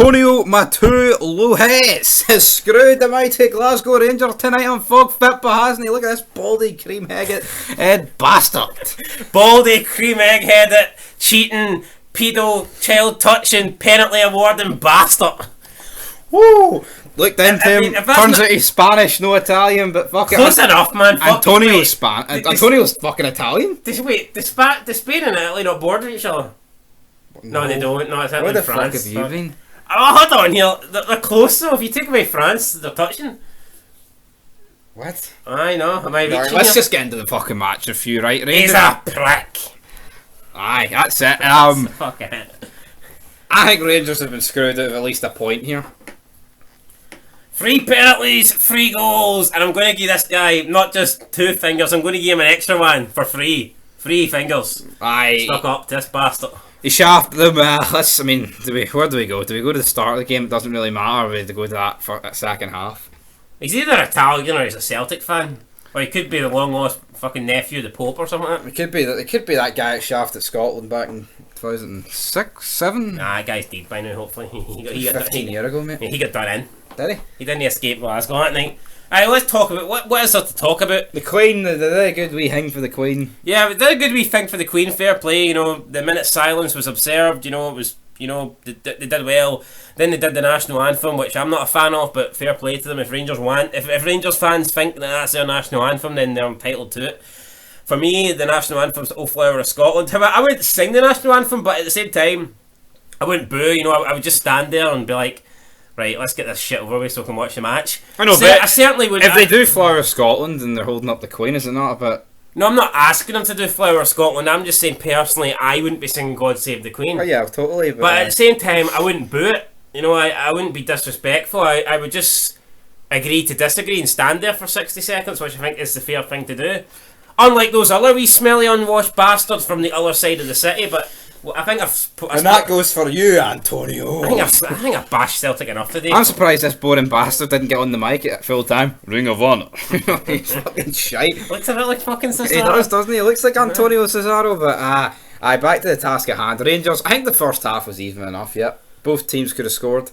Antonio Matu Luhes has screwed the mighty Glasgow Rangers tonight on Fog Fit, but hasn't he? Look at this baldy cream-headed bastard. Baldy, cream-egg-headed, cheating, pedo, child-touching, penalty awarding bastard. Woo! Look down to him, turns out he's Spanish, no Italian, but fuck it. Close enough, man. Antonio's Spanish. Antonio's fucking Italian? Wait, does Spain and Italy not border each other? No, they don't. No, it's Italy and France. Where the fuck have you been? Oh, hold on here. They're close though. If you take away France, they're touching. What? I know. Am I reaching let's here? just get into the fucking match review, right? Rangers. He's a prick. Aye, that's it. Fuck it. I think Rangers have been screwed out of at least a point here. 3 penalties, 3 goals, and I'm going to give this guy not just 2 fingers, I'm going to give him an extra one for free. 3 fingers. Aye. Stuck up to this bastard. He shafted them. Where do we go? Do we go to the start of the game? It doesn't really matter. We have to go to that for that second half. He's either Italian or he's a Celtic fan. Or he could be the long lost fucking nephew of the Pope or something like that. It could be that guy that shafted Scotland back in 2006, 7? Nah, that guy's dead by now, hopefully. He got 15 years ago, mate. He got done in. Did he? He didn't escape Glasgow that night. Alright, let's talk about what is there to talk about? The Queen, they did a good wee thing for the Queen. Yeah, we did a good wee thing for the Queen. Fair play, you know. The minute silence was observed, you know, it was, you know, they did well. Then they did the national anthem, which I'm not a fan of, but fair play to them. If Rangers Rangers fans think that that's their national anthem, then they're entitled to it. For me, the national anthem's O Flower of Scotland. I wouldn't sing the national anthem, but at the same time, I wouldn't boo. You know, I would just stand there and be like, right, let's get this shit over with so I can watch the match. I know, but I certainly would. If they do Flower of Scotland and they're holding up the Queen, is it not a bit? No, I'm not asking them to do Flower of Scotland. I'm just saying personally, I wouldn't be singing God Save the Queen. Oh yeah, totally. But at the same time, I wouldn't boo it. You know, I wouldn't be disrespectful. I would just agree to disagree and stand there for 60 seconds, which I think is the fair thing to do. Unlike those other wee smelly unwashed bastards from the other side of the city, but I think and that goes for you, Antonio. I think I've bashed Celtic enough today. I'm surprised this boring bastard didn't get on the mic at full time. Ring of Honour. He's fucking shite. Looks a bit like fucking Cesaro. He does, doesn't he? He looks like Antonio Cesaro, but aye, back to the task at hand. Rangers, I think the first half was even enough, yeah. Both teams could have scored.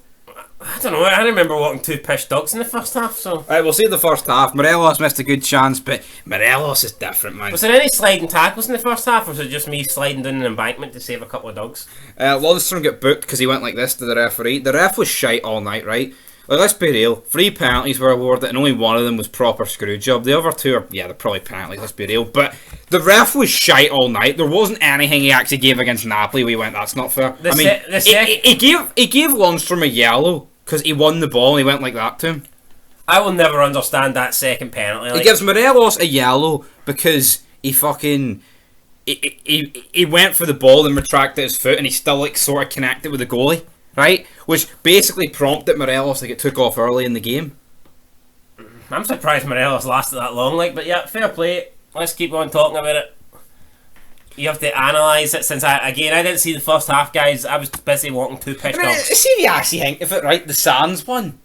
I don't know, I remember walking 2 pish dogs in the first half, so... Right, we'll see the first half. Morelos missed a good chance, but Morelos is different, man. Was there any sliding tackles in the first half, or was it just me sliding down an embankment to save a couple of dogs? Lundstrom got booked because he went like this to the referee. The ref was shite all night, right? Like, let's be real. 3 penalties were awarded, and only one of them was proper screw job. The other 2 are, yeah, they're probably penalties, let's be real. But the ref was shite all night. There wasn't anything he actually gave against Napoli. We went, that's not fair. He gave Lundstrom a yellow because he won the ball and he went like that to him. I will never understand that second penalty. He gives Morelos a yellow because he fucking... He went for the ball and retracted his foot and he still like sort of connected with the goalie. Right? Which basically prompted Morelos to get took off early in the game. I'm surprised Morelos lasted that long, like, but yeah, fair play. Let's keep on talking about it. You have to analyse it since I didn't see the first half, guys. I was busy walking 2 pitch dogs. See if you actually think of it, right? The Sands one.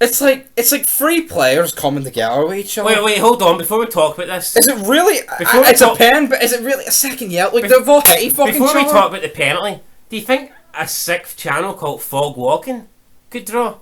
It's like 3 players coming together with each other. Wait, hold on. Before we talk about this, is it really? It's a pen, but is it really a second yellow? Like they've all hit fucking before we talk about the penalty, do you think a 6th channel called Fog Walking could draw?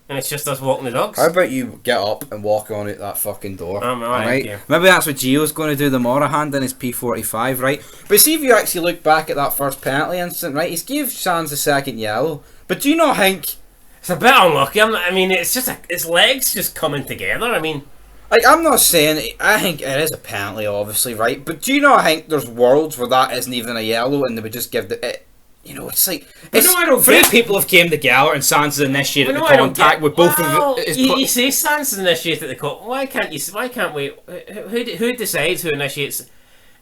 And it's just us walking the dogs? How about you get up and walk on at that fucking door? Right? Yeah. Maybe that's what Gio's going to do, the Morahan in his P45, right? But see if you actually look back at that first penalty incident, right? He's gave Sands a second yellow. But do you not think... It's a bit unlucky. It's just his legs just coming together. Like, I'm not saying... I think it is a penalty, obviously, right? But do you not think there's worlds where that isn't even a yellow and they would just give the... You know, it's like... Three people have came to Galore and Sands has initiated the contact with both of them. You say Sands has initiated the contact. Why can't we... Who decides who initiates...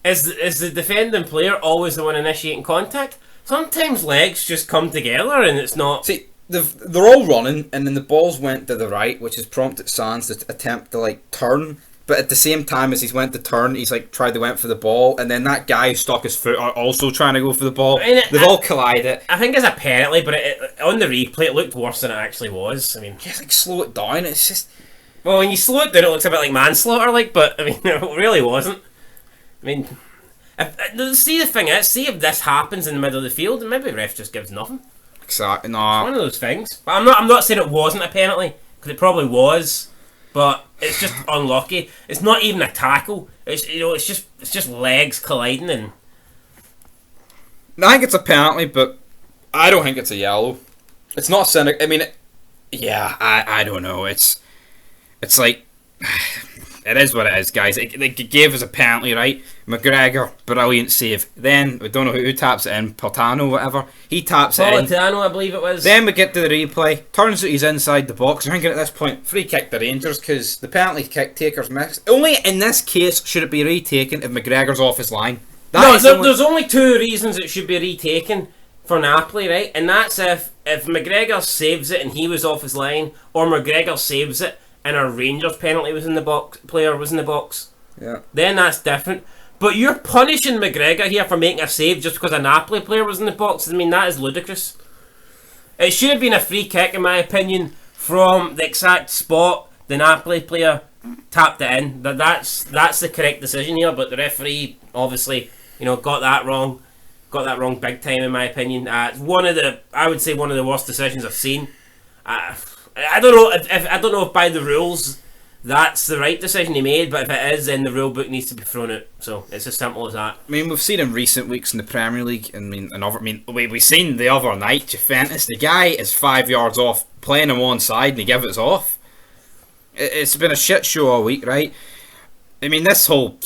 Is the defending player always the one initiating contact? Sometimes legs just come together and it's not... See, they're all running and then the balls went to the right, which has prompted Sands to attempt to, like, turn... But at the same time as he's went to turn, he's like went for the ball, and then that guy who stuck his foot are also trying to go for the ball. They've all collided. I think it's a penalty, but on the replay it looked worse than it actually was. Just like slow it down. It's just when you slow it down, it looks a bit like manslaughter. But it really wasn't. See the thing is, see if this happens in the middle of the field, maybe the ref just gives nothing. exactly. It's No, one of those things. But I'm not saying it wasn't a penalty, because it probably was. But it's just unlucky. It's not even a tackle. It's just legs colliding, and I think it's a penalty, but I don't think it's a yellow. It's not cynic. I mean, yeah, I don't know. It's like it is what it is, guys. It gave us a penalty, right? McGregor, brilliant save. Then we don't know who taps it in. Politano, whatever. He taps it in. Politano, I believe it was. Then we get to the replay. Turns out he's inside the box. I'm thinking at this point, free kick the Rangers because the penalty kick taker's missed. Only in this case should it be retaken if McGregor's off his line. There's only two reasons it should be retaken for Napoli, right? And that's if McGregor saves it and he was off his line, or McGregor saves it and a Rangers penalty was in the box, player was in the box. Yeah. Then that's different. But you're punishing McGregor here for making a save just because a Napoli player was in the box. I mean, that is ludicrous. It should have been a free kick, in my opinion, from the exact spot the Napoli player tapped it in. That's the correct decision here. But the referee obviously, got that wrong. Got that wrong big time, in my opinion. It's I would say one of the worst decisions I've seen. I don't know if by the rules that's the right decision he made, but if it is, then the rule book needs to be thrown out. So it's as simple as that. I mean, we've seen in recent weeks in the Premier League. We've seen the other night, Juventus. The guy is 5 yards off, playing on one side, and he gives it off. It's been a shit show all week, right? I mean, this whole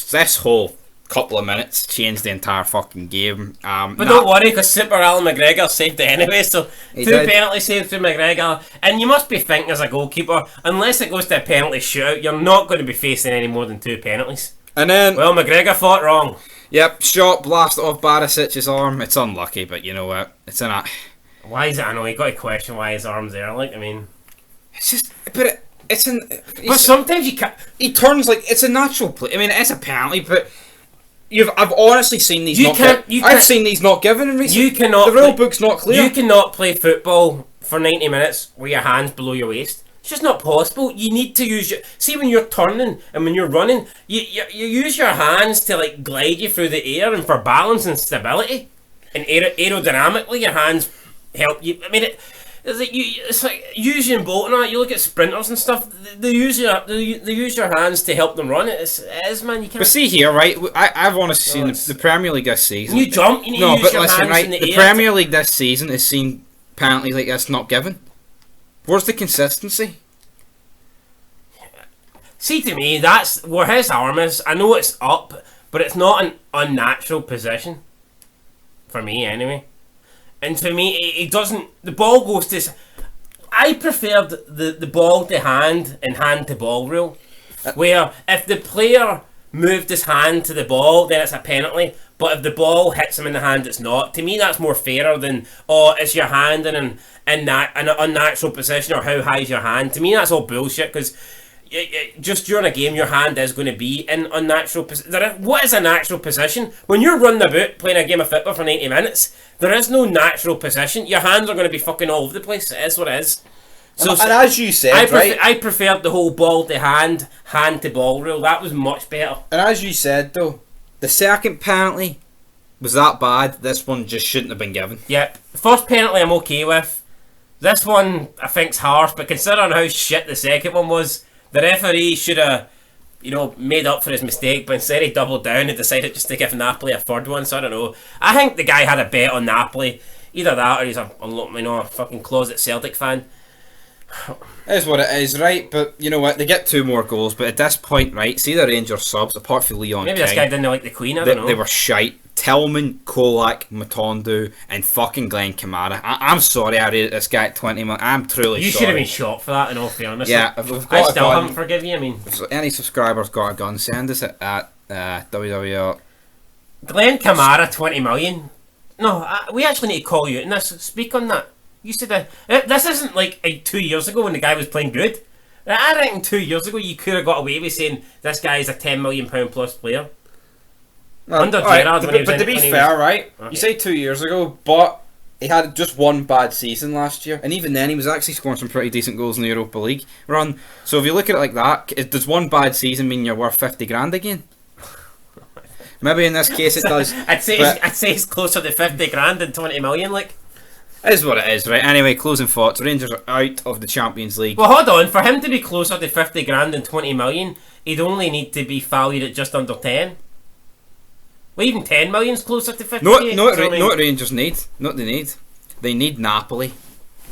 couple of minutes changed the entire fucking game. But don't worry, because Super Alan McGregor saved it anyway, so He two did. penalty saves through McGregor. And you must be thinking as a goalkeeper, unless it goes to a penalty shootout, you're not going to be facing any more than two penalties. And then, Well, McGregor thought wrong. yep, shot blast off Barisic's arm. It's unlucky, but you know what? It's in a... Why is it? I know, you got to question why his arm's there, I mean... It's just... But it's an... But sometimes you can't... He turns like... It's a natural play. I mean, it's a penalty, but... I've honestly seen these I've seen these not given in recent... The rule book's not clear. You cannot play football for 90 minutes with your hands below your waist. It's just not possible. You need to use your... See, when you're turning and when you're running, you use your hands to like glide you through the air and for balance and stability. And aerodynamically, your hands help you. I mean, it's like Usain Bolt and all that. You look at sprinters and stuff. They use your hands to help them run. It is, man. You can't. But see here, right? I've honestly seen the Premier League this season. You jump. You need to use your hands right? in the The air Premier League this season has seen penalties like this not given. Where's the consistency? See, to me, that's where his arm is. I know it's up, but it's not an unnatural position. For me, anyway. And to me, it doesn't... The ball goes to... I preferred the ball to hand and hand to ball rule. Where if the player moved his hand to the ball, then it's a penalty. But if the ball hits him in the hand, it's not. To me, that's more fairer than, it's your hand in an unnatural position, or how high is your hand. To me, that's all bullshit, because... just during a game, your hand is going to be in unnatural position. What is a natural position? When you're running about playing a game of football for 90 minutes, there is no natural position. Your hands are going to be fucking all over the place. It is what it is. So, and as you said, I preferred the whole ball to hand to ball rule. That was much better. And as you said, though, the second penalty was that bad. This one just shouldn't have been given. Yep. The first penalty I'm okay with. This one I think's harsh, but considering how shit the second one was, the referee should have, made up for his mistake, but instead he doubled down and decided just to give Napoli a third one. So I don't know. I think the guy had a bet on Napoli. Either that, or he's a fucking closet Celtic fan. It is what it is, right? But you know what? They get 2 more goals, but at this point, right? See the Rangers subs, apart from Leon Maybe King, this guy didn't like the Queen. I don't know. They were shite. Tillman, Kolak, Matondo, and fucking Glenn Kamara. I'm sorry I rated this guy at 20 million. I'm truly sorry. You should have been shot for that, in all fairness. Yeah, I still haven't forgiven you. I mean, if any subscribers got a gun, send us it at www. Glenn Kamara, 20 million. No, we actually need to call you out in this. Speak on that. You said that this isn't like 2 years ago when the guy was playing good. I reckon 2 years ago you could have got away with saying this guy is a £10 million plus player. Under Gerrard, but to be fair, right? Okay. You say 2 years ago, but he had just one bad season last year, and even then he was actually scoring some pretty decent goals in the Europa League run. So if you look at it like that, does one bad season mean you're worth 50 grand again? Maybe in this case it does. I'd say it's closer to 50 grand than 20 million. Like, It is what it is, right? Anyway, closing thoughts. Rangers are out of the Champions League. Well, hold on. For him to be closer to 50 grand and 20 million, he'd only need to be valued at just under 10. Well, even 10 million's closer to 50. No, what Rangers need. Not they need. They need Napoli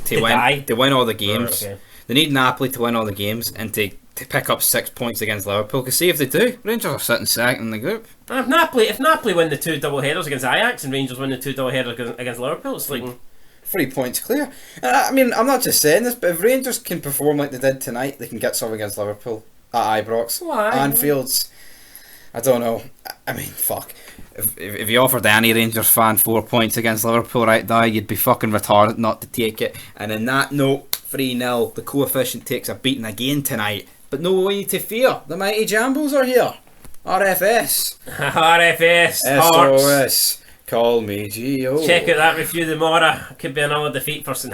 to win all the games. Okay. They need Napoli to win all the games and to pick up 6 points against Liverpool. Because see if they do, Rangers are sitting second in the group. If Napoli win the 2 double headers against Ajax and Rangers win the 2 double headers against Liverpool, it's like 3 points clear. I mean, I'm not just saying this, but if Rangers can perform like they did tonight, they can get some against Liverpool at Ibrox, Anfield's. I don't know. I mean, fuck. If you offered any Rangers fan 4 points against Liverpool right now, you'd be fucking retarded not to take it. And in that note, 3-0, the coefficient takes a beating again tonight. But no way to fear. The mighty Jambos are here. RFS. RFS. Hearts. SOS. Call me Gio. Check out that review tomorrow. Could be another defeat for see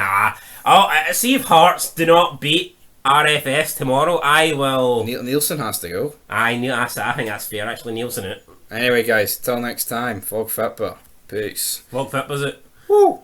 if Hearts do not beat RFS tomorrow, I will. Nielsen has to go. I think that's fair. Actually, Nielsen it. Anyway, guys, till next time. Fog Fitba. Peace. Fog Fit was it? Woo.